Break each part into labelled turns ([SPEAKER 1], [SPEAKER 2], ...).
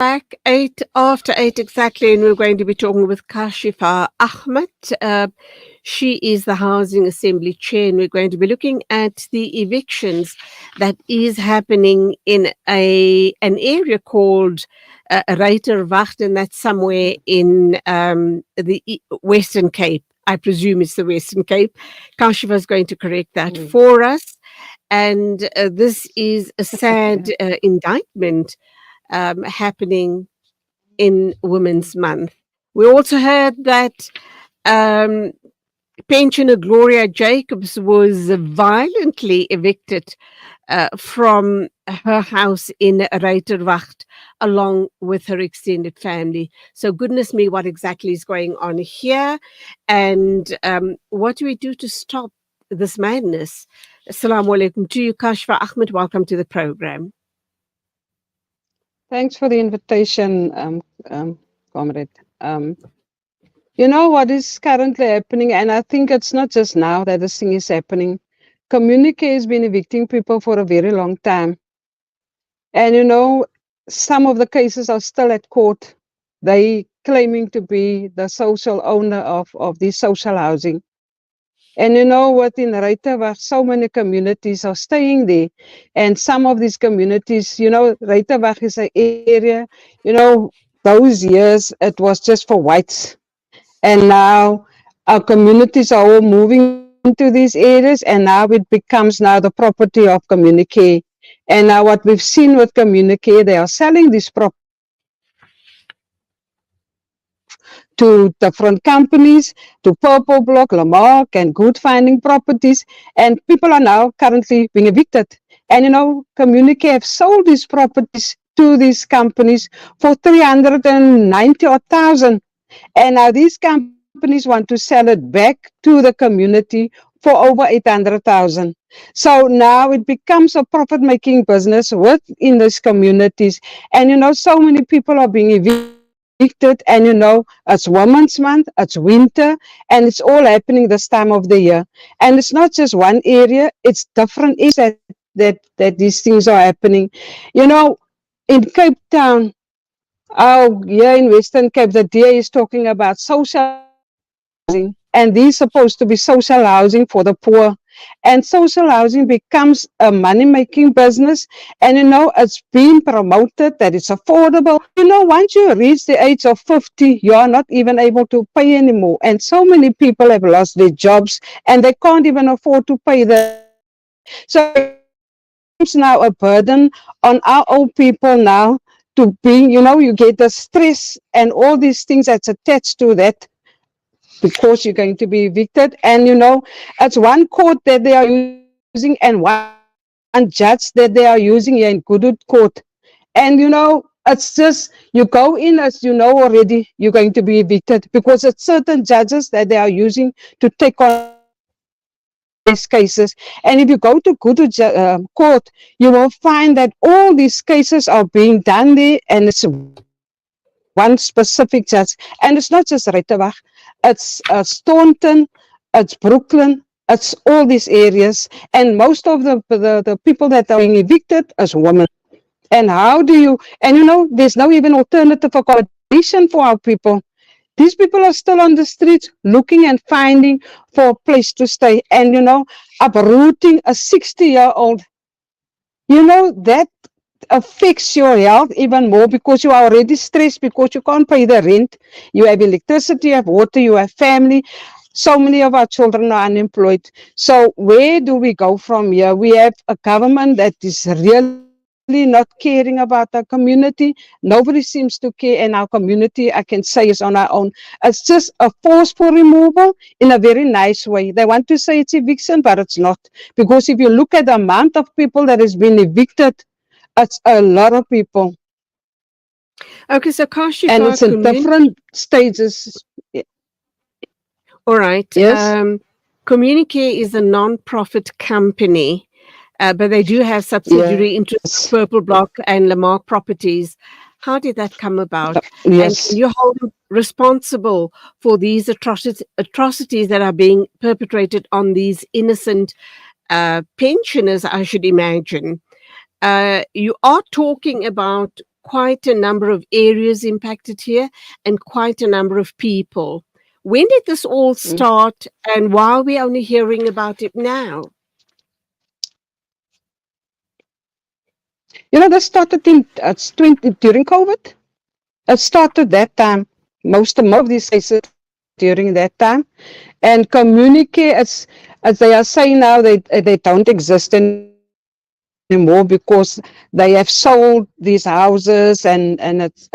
[SPEAKER 1] Back 8 after 8 exactly, and we're going to be talking with Kashiefa Achmat. She is the Housing Assembly Chair, and we're going to be looking at the evictions that is happening in an area called Ruiterwacht, and that's somewhere in the Western Cape. I presume it's the Western Cape. Kashiefa is going to correct that for us. And this is a sad indictment happening in Women's Month. We also heard that um, pensioner Gloria Jacobs was violently evicted from her house in Ruiterwacht along with her extended family. So goodness me, what exactly is going on here? And what do we do to stop this madness? Assalamu alaikum to you, Kashiefa Achmat. Welcome to the program.
[SPEAKER 2] Thanks for the invitation, comrade. You know what is currently happening, and I think it's not just now that this thing is happening. Communique has been evicting people for a very long time. And you know, some of the cases are still at court. They claiming to be the social owner of this social housing. And you know what, in Ruiterwacht, so many communities are staying there. And some of these communities, you know, Ruiterwacht is an area, you know, those years it was just for whites. And now our communities are all moving into these areas, and now it becomes now the property of Communique. And now what we've seen with Communique, they are selling this property to different companies, to Purple Block, Lamarck, and Good Finding Properties, and people are now currently being evicted. And you know, Communique have sold these properties to these companies for 390,000. And now these companies want to sell it back to the community for over 800,000. So now it becomes a profit-making business within these communities. And you know, so many people are being evicted, and you know, it's Women's Month, it's winter, and it's all happening this time of the year. And it's not just one area, it's different areas that these things are happening. You know, in Cape Town, oh, here in Western Cape, the DA is talking about social housing, and these supposed to be social housing for the poor. And social housing becomes a money-making business, and you know, it's being promoted that it's affordable. You know, once you reach the age of 50, you are not even able to pay anymore. And so many people have lost their jobs, and they can't even afford to pay the rent. So it becomes now a burden on our old people now to be, you know, you get the stress and all these things that's attached to that because you're going to be evicted. And you know, it's one court that they are using and one judge that they are using here in Goodwood Court. And you know, it's just you go in as you know already you're going to be evicted because it's certain judges that they are using to take on these cases. And if you go to Goodwood Court, you will find that all these cases are being done there, and it's one specific judge. And it's not just Ruiterwacht, it's Staunton, it's Brooklyn, it's all these areas. And most of the people that are being evicted is women. And how do you, and you know, there's no even alternative accommodation for our people. These people are still on the streets looking and finding for a place to stay. And you know, uprooting a 60-year-old, you know, that affects your health even more because you are already stressed because you can't pay the rent. You have electricity, you have water, you have family. So many of our children are unemployed. So where do we go from here? We have a government that is really not caring about our community. Nobody seems to care, and our community, I can say, is on our own. It's just a forceful removal in a very nice way. They want to say it's eviction, but it's not. Because if you look at the amount of people that has been evicted, it's a lot of people.
[SPEAKER 1] Okay, so Kashiefa,
[SPEAKER 2] And it's in different stages.
[SPEAKER 1] All right.
[SPEAKER 2] Yes.
[SPEAKER 1] Communique is a non-profit company, but they do have subsidiary interests,
[SPEAKER 2] Yes.
[SPEAKER 1] Purple Block and Lamarck Properties. How did that come about? And
[SPEAKER 2] Yes.
[SPEAKER 1] can you hold them responsible for these atrocities that are being perpetrated on these innocent pensioners, I should imagine? You are talking about quite a number of areas impacted here and quite a number of people. When did this all start, and why are we only hearing about it now?
[SPEAKER 2] This started in 20 during COVID. It started that time. Most of these cases during that time, and communicate as they are saying now, they don't exist anymore because they have sold these houses, and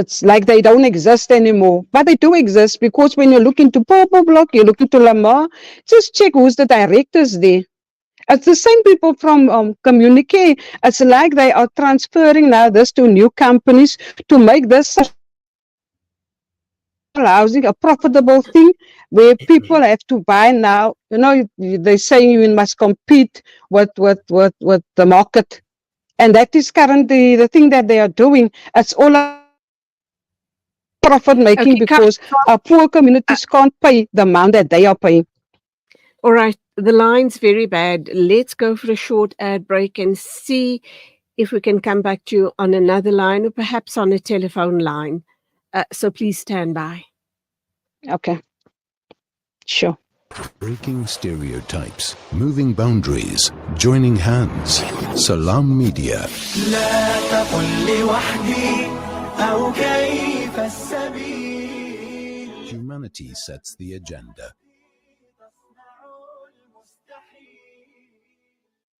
[SPEAKER 2] it's like they don't exist anymore. But they do exist, because when you look into Purple Block, you look into Lamar, just check who's the directors there. It's the same people from Communique. It's like they are transferring now this to new companies to make this social housing a profitable thing, where people have to buy now. They're saying you must compete with the market. And that is currently the thing that they are doing. It's all about profit making, because our poor communities can't pay
[SPEAKER 1] Okay,
[SPEAKER 2] the amount that they are paying.
[SPEAKER 1] all right, the line's very bad. Let's go for a short ad break and see if we can come back to you on another line or perhaps on a telephone line. So please stand by.
[SPEAKER 2] Okay, sure.
[SPEAKER 3] Breaking stereotypes, moving boundaries, joining hands. Salam Media.
[SPEAKER 4] لا تقل لوحدي أو كيف السبيل.
[SPEAKER 3] Humanity sets the agenda.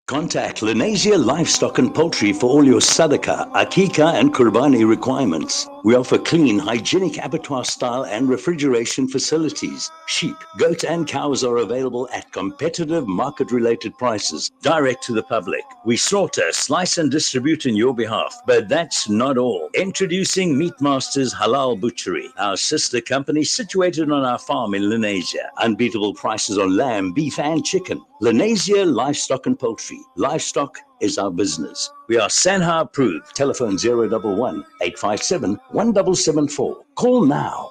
[SPEAKER 5] Contact Lenasia Livestock and Poultry for all your sadaka, akika and kurbani requirements. We offer clean, hygienic abattoir style and refrigeration facilities. Sheep, goat and cows are available at competitive market-related prices, direct to the public. We slaughter, slice and distribute on your behalf. But that's not all. Introducing Meat Masters Halal Butchery, our sister company situated on our farm in Lenasia. Unbeatable prices on lamb, beef and chicken. Lenasia Livestock and Poultry. Livestock is our business. We are Sanha approved. Telephone 011 857 1774. Call now.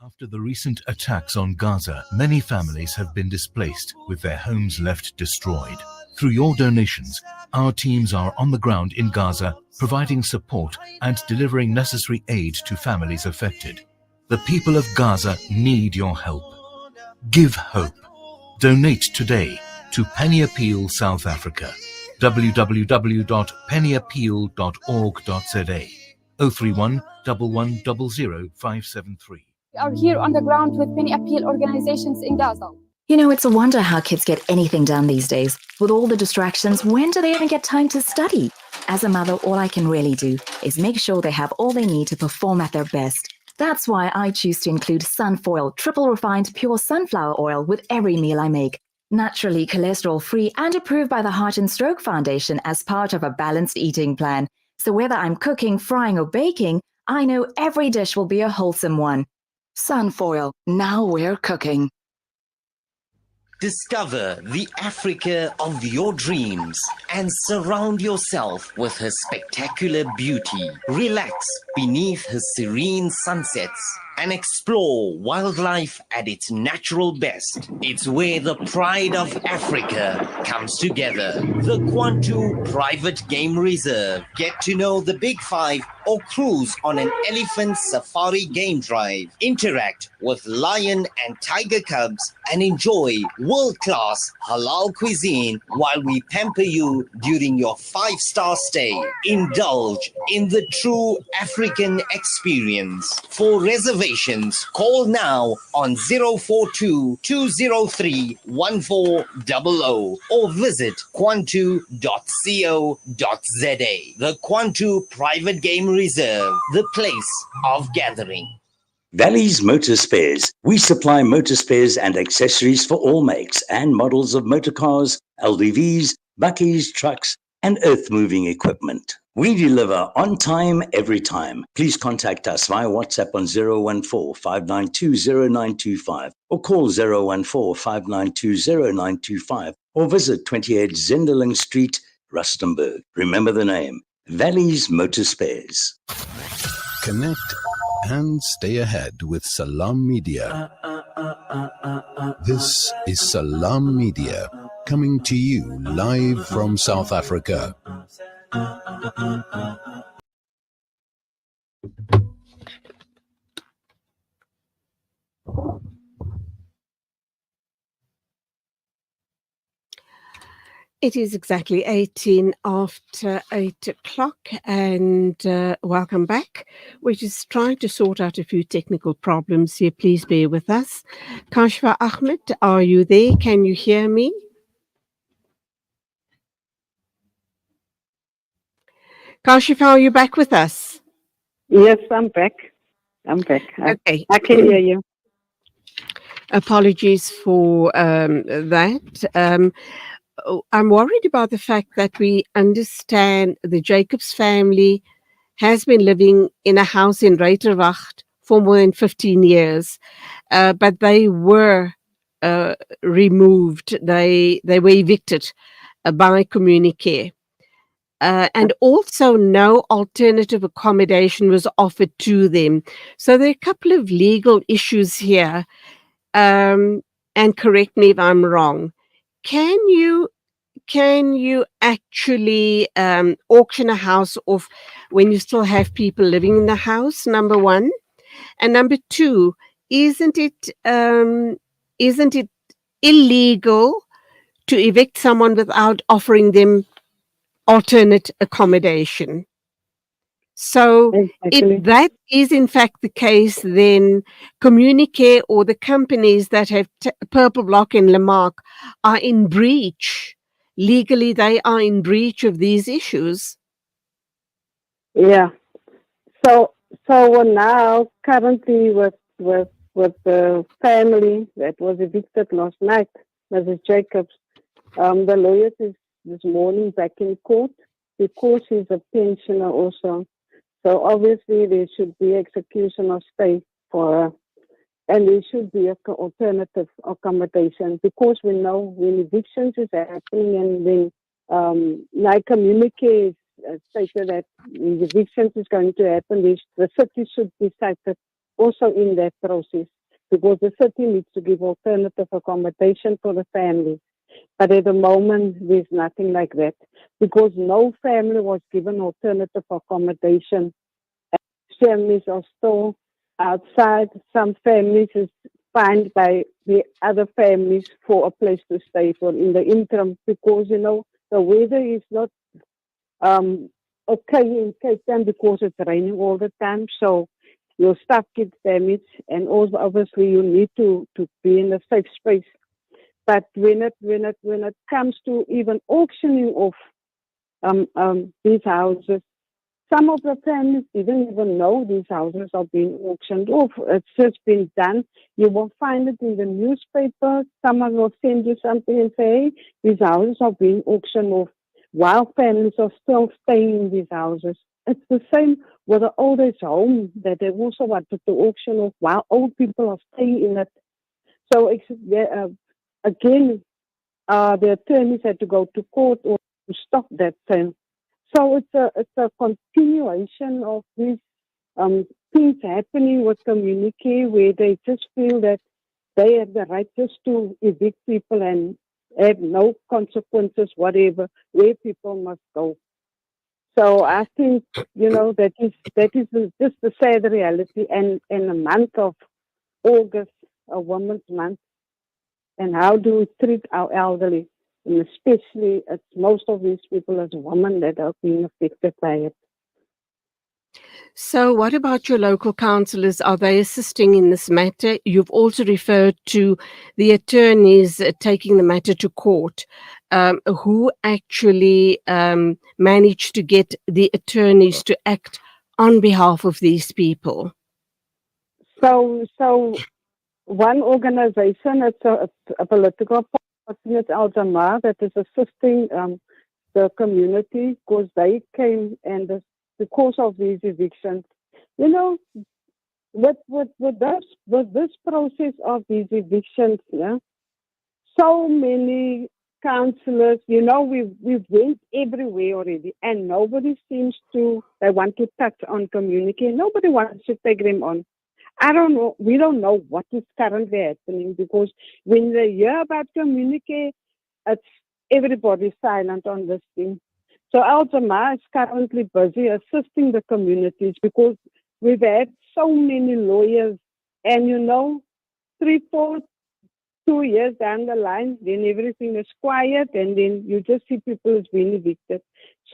[SPEAKER 6] After the recent attacks on Gaza, many families have been displaced, with their homes left destroyed. Through your donations, our teams are on the ground in Gaza, providing support and delivering necessary aid to families affected. The people of Gaza need your help. Give hope. Donate today to Penny Appeal South Africa. www.pennyappeal.org.za 031 1100 573.
[SPEAKER 7] We are here on the ground with many appeal organizations in Gaza.
[SPEAKER 8] You know, it's a wonder how kids get anything done these days. With all the distractions, when do they even get time to study? As a mother, all I can really do is make sure they have all they need to perform at their best. That's why I choose to include Sunfoil, triple refined pure sunflower oil with every meal I make. Naturally cholesterol-free and approved by the Heart and Stroke Foundation as part of a balanced eating plan. So whether I'm cooking, frying or baking, I know every dish will be a wholesome one. Sunfoil, now we're cooking.
[SPEAKER 9] Discover the Africa of your dreams and surround yourself with her spectacular beauty. Relax beneath her serene sunsets and explore wildlife at its natural best. It's where the pride of Africa comes together. The Kwantu Private Game Reserve. Get to know the Big Five or cruise on an elephant safari game drive. Interact with lion and tiger cubs and enjoy world-class halal cuisine while we pamper you during your 5-star stay. Indulge in the true African experience. For reservations, call now on 042-203-1400 or visit kwantu.co.za. The Kwantu Private Game Reserve, the place of gathering.
[SPEAKER 5] Valley's Motor Spares. We supply motor spares and accessories for all makes and models of motor cars, LDVs, buckies, trucks, and earth-moving equipment. We deliver on time, every time. Please contact us via WhatsApp on 014-592-0925 or call 014-592-0925 or visit 28 Zenderling Street, Rustenburg. Remember the name, Valley's Motor Spares.
[SPEAKER 3] Connect and stay ahead with Salam Media. This is Salam Media, coming to you live from South Africa.
[SPEAKER 1] It is exactly 18 after 8 o'clock, and welcome back. We're just trying to sort out a few technical problems here. Please bear with us. Kashiefa Achmat, are you there? Can you hear me? Kashiefa, are you back with us?
[SPEAKER 2] Yes, I'm back. I'm back.
[SPEAKER 1] Okay.
[SPEAKER 2] I can hear you.
[SPEAKER 1] Apologies for that. I'm worried about the fact that we understand the Jacobs family has been living in a house in Reiterwacht for more than 15 years, but they were removed. They were evicted by Communicare. And also, no alternative accommodation was offered to them. So there are a couple of legal issues here. And correct me if I'm wrong. Can you actually auction a house off when you still have people living in the house? Number one, and number two, isn't it illegal to evict someone without offering them alternate accommodation? So, if
[SPEAKER 2] Exactly.
[SPEAKER 1] that is in fact the case, then Communicare or the companies that have Purple Block and Lamarck are in breach. Legally, they are in breach of these issues.
[SPEAKER 2] Yeah. So now currently with the family that was evicted last night, Mrs. Jacobs, the lawyers is this morning back in court because she's a pensioner also. So obviously there should be execution of stay for her. And there should be an alternative accommodation because we know when evictions is happening and when my communique stated that when evictions is going to happen, the city should be cited also in that process because the city needs to give alternative accommodation for the family. But at the moment, there's nothing like that because no family was given alternative accommodation. Families are still outside. Some families is fined by the other families for a place to stay for in the interim because the weather is not um, okay in Cape Town because it's raining all the time. So your stuff gets damaged, and also obviously you need to be in a safe space. But when it comes to even auctioning off these houses, some of the families didn't even know these houses are being auctioned off. It's just been done. You will find it in the newspaper. Someone will send you something and say, hey, these houses are being auctioned off while families are still staying in these houses. It's the same with the old age home that they also wanted to auction off while old people are staying in it. So again, the attorneys had to go to court or to stop that thing. So it's a continuation of these things happening with community where they just feel that they have the right just to evict people and have no consequences, whatever, where people must go. So I think that is just the sad reality. And in the month of August, a Women's Month, and how do we treat our elderly, and especially it's most of these people as women that are being affected by it.
[SPEAKER 1] So, what about your local councillors? Are they assisting in this matter? You've also referred to the attorneys taking the matter to court. Who actually managed to get the attorneys to act on behalf of these people?
[SPEAKER 2] So one organization, it's a political party, it's Al Jamar, that is assisting the community because they came and because of these evictions, you know, with this process of these evictions, yeah, so many counselors, we've went everywhere already, and nobody seems to they want to touch on community. Nobody wants to take them on. I don't know. We don't know what is currently happening because when they hear about community, it's everybody's silent on this thing. So Al Jamaa is currently busy assisting the communities because we've had so many lawyers, and 3, 4, 2 years down the line, then everything is quiet, and then you just see people is being evicted.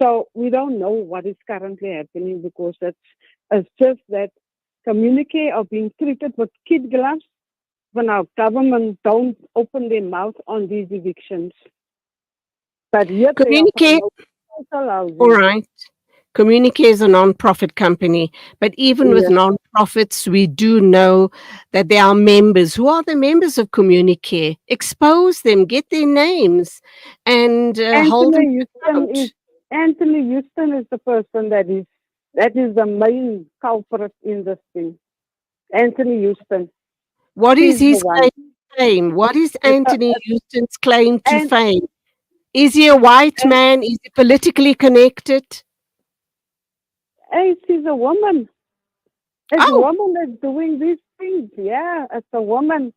[SPEAKER 2] So we don't know what is currently happening, because it's just that communique are being treated with kid gloves when our government don't open their mouth on these evictions. But yet they are
[SPEAKER 1] Communique,
[SPEAKER 2] promoting social
[SPEAKER 1] all
[SPEAKER 2] housing.
[SPEAKER 1] right. Communique is a non-profit company, but even with
[SPEAKER 2] Yes.
[SPEAKER 1] non-profits, we do know that there are members. Who are the members of Communique? Expose them, get their names, and hold them
[SPEAKER 2] Anthony
[SPEAKER 1] to
[SPEAKER 2] Houston
[SPEAKER 1] account.
[SPEAKER 2] is the person that is the main culprit in this thing. Anthony Houston,
[SPEAKER 1] What is
[SPEAKER 2] he's the
[SPEAKER 1] his claim
[SPEAKER 2] one.
[SPEAKER 1] to fame? What is
[SPEAKER 2] It's a,
[SPEAKER 1] Anthony Houston's claim to
[SPEAKER 2] and,
[SPEAKER 1] fame? Is he a white
[SPEAKER 2] and
[SPEAKER 1] man? Is he politically connected?
[SPEAKER 2] hey, she's a woman. It's a
[SPEAKER 1] Oh,
[SPEAKER 2] woman that's doing these things. Yeah, it's a woman.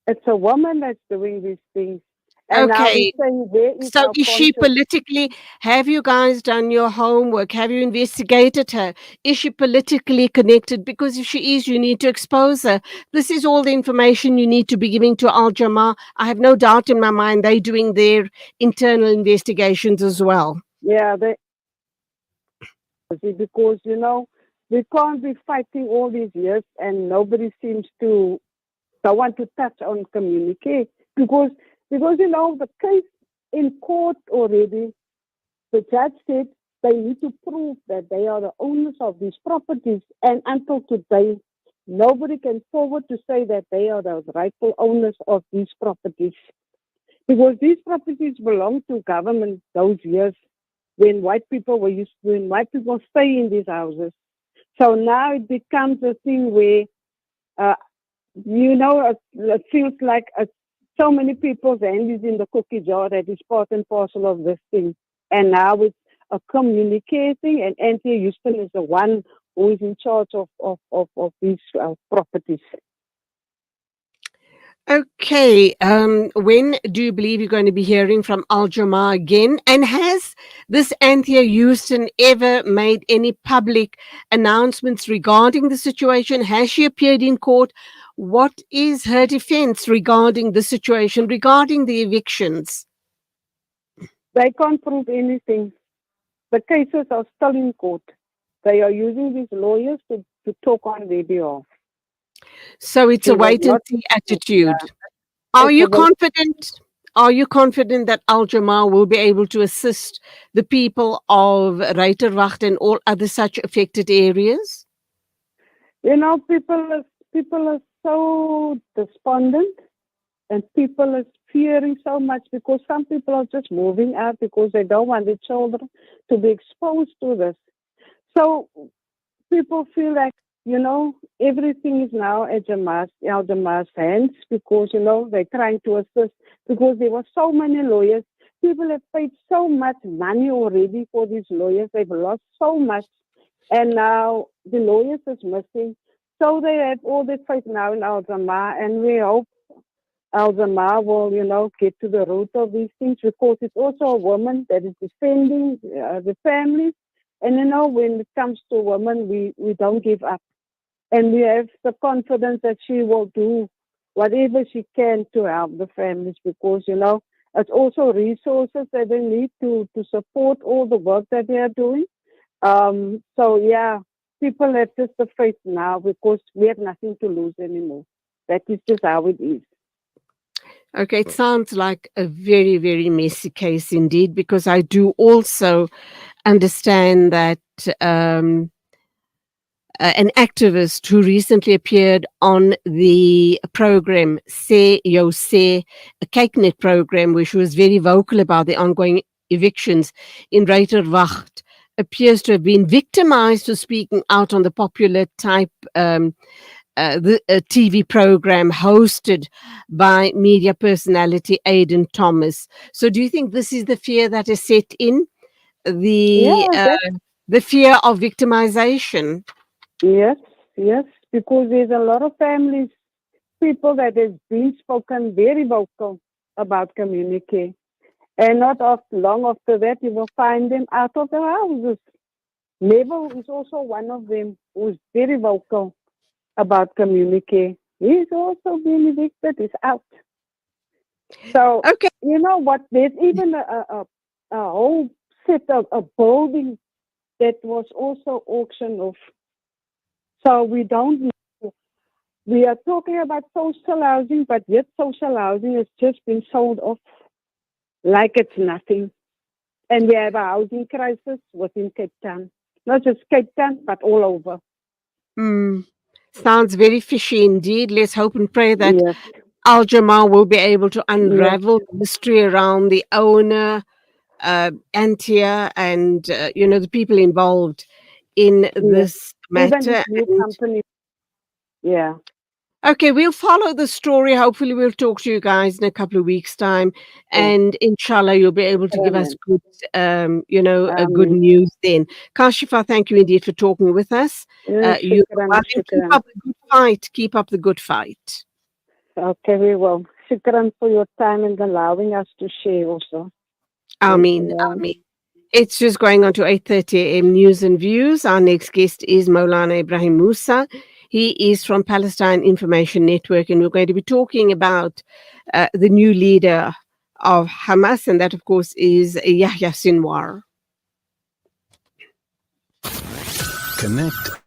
[SPEAKER 2] It's a woman that's doing these things. And now we're
[SPEAKER 1] okay.
[SPEAKER 2] saying, where is
[SPEAKER 1] So
[SPEAKER 2] our
[SPEAKER 1] is she
[SPEAKER 2] conscience?
[SPEAKER 1] politically, have you guys done your homework? Have you investigated her? Is she politically connected? Because if she is, you need to expose her. This is all the information you need to be giving to Al Jamaa. I have no doubt in my mind they're doing their internal investigations as well.
[SPEAKER 2] Yeah, because we can't be fighting all these years, and nobody seems to don't want to touch on communicate, because the case in court already, the judge said they need to prove that they are the owners of these properties, and until today nobody can forward to say that they are the rightful owners of these properties, because these properties belong to government those years when when white people stay in these houses. So now it becomes a thing where uh, it feels like so many people's hand is in the cookie jar that is part and parcel of this thing. And now it's a communicating, and Anthony Houston is the one who is in charge of these properties.
[SPEAKER 1] Okay. When do you believe you're going to be hearing from Al Jamaa again? And has this Anthea Houston ever made any public announcements regarding the situation? Has she appeared in court? What is her defense regarding the situation, regarding the evictions?
[SPEAKER 2] They can't prove anything. The cases are still in court. They are using these lawyers to talk on their behalf.
[SPEAKER 1] So it's a
[SPEAKER 2] They will
[SPEAKER 1] wait and
[SPEAKER 2] not.
[SPEAKER 1] see
[SPEAKER 2] Yeah,
[SPEAKER 1] attitude. Are
[SPEAKER 2] it's a
[SPEAKER 1] you
[SPEAKER 2] wait.
[SPEAKER 1] confident? Are you confident that Al Jamaa will be able to assist the people of Ruiterwacht and all other such affected areas?
[SPEAKER 2] People are so despondent, and people are fearing so much, because some people are just moving out because they don't want their children to be exposed to this. So people feel like, everything is now at Jamaa's hands, because, they're trying to assist, because there were so many lawyers. People have paid so much money already for these lawyers. They've lost so much. And now the lawyers is missing. So they have all this faith now in Al Jamaa, and we hope Al Jamaa will, get to the root of these things, because it's also a woman that is defending the families. And when it comes to women, we don't give up. And we have the confidence that she will do whatever she can to help the families, because, it's also resources that they need to support all the work that they are doing. So yeah, people have just the faith now, because we have nothing to lose anymore. That is just how it is.
[SPEAKER 1] Okay, it sounds like a very, very messy case indeed, because I do also understand that um, an activist who recently appeared on the program Say Yo Say, a CakeNet program, where she was very vocal about the ongoing evictions in Ruiterwacht, appears to have been victimized for speaking out on the popular type the TV program hosted by media personality Aidan Thomas. So, do you think this is the fear that is set in the
[SPEAKER 2] Yeah,
[SPEAKER 1] uh,
[SPEAKER 2] that
[SPEAKER 1] the fear of victimization?
[SPEAKER 2] yes, yes, because there's a lot of families, people that has been spoken very vocal about community. And not long after that, you will find them out of their houses. Neville is also one of them. who's very vocal about community. He's also been evicted. He's out. So,
[SPEAKER 1] Okay.
[SPEAKER 2] you know what? There's even a whole set of a building that was also auctioned off. So we don't know. We are talking about social housing, but yet social housing has just been sold off like it's nothing. And we have a housing crisis within Cape Town. Not just Cape Town, but all over.
[SPEAKER 1] Sounds very fishy indeed. Let's hope and pray that
[SPEAKER 2] Yes,
[SPEAKER 1] Al Jamal will be able to
[SPEAKER 2] yes,
[SPEAKER 1] unravel the mystery around the owner, Antia, and the people involved in
[SPEAKER 2] yes.
[SPEAKER 1] this
[SPEAKER 2] Even this
[SPEAKER 1] matter.
[SPEAKER 2] new
[SPEAKER 1] And
[SPEAKER 2] company. Yeah,
[SPEAKER 1] okay, we'll follow the story. Hopefully, we'll talk to you guys in a couple of weeks' time,
[SPEAKER 2] so,
[SPEAKER 1] and inshallah, you'll be able to give us good, good
[SPEAKER 2] Amen.
[SPEAKER 1] news then. Kashiefa, thank you indeed for talking with us. You
[SPEAKER 2] Shukran,
[SPEAKER 1] and keep
[SPEAKER 2] shukran.
[SPEAKER 1] up the good fight. Keep up the good fight.
[SPEAKER 2] Okay, we will. Shukran for your time and allowing us to share also.
[SPEAKER 1] Ameen, Ameen. It's just going on to 8:30 a.m. News and Views. Our next guest is Maulana Ibrahim Musa. He is from Palestine Information Network, and we're going to be talking about the new leader of Hamas, and that, of course, is Yahya Sinwar.
[SPEAKER 3] Connect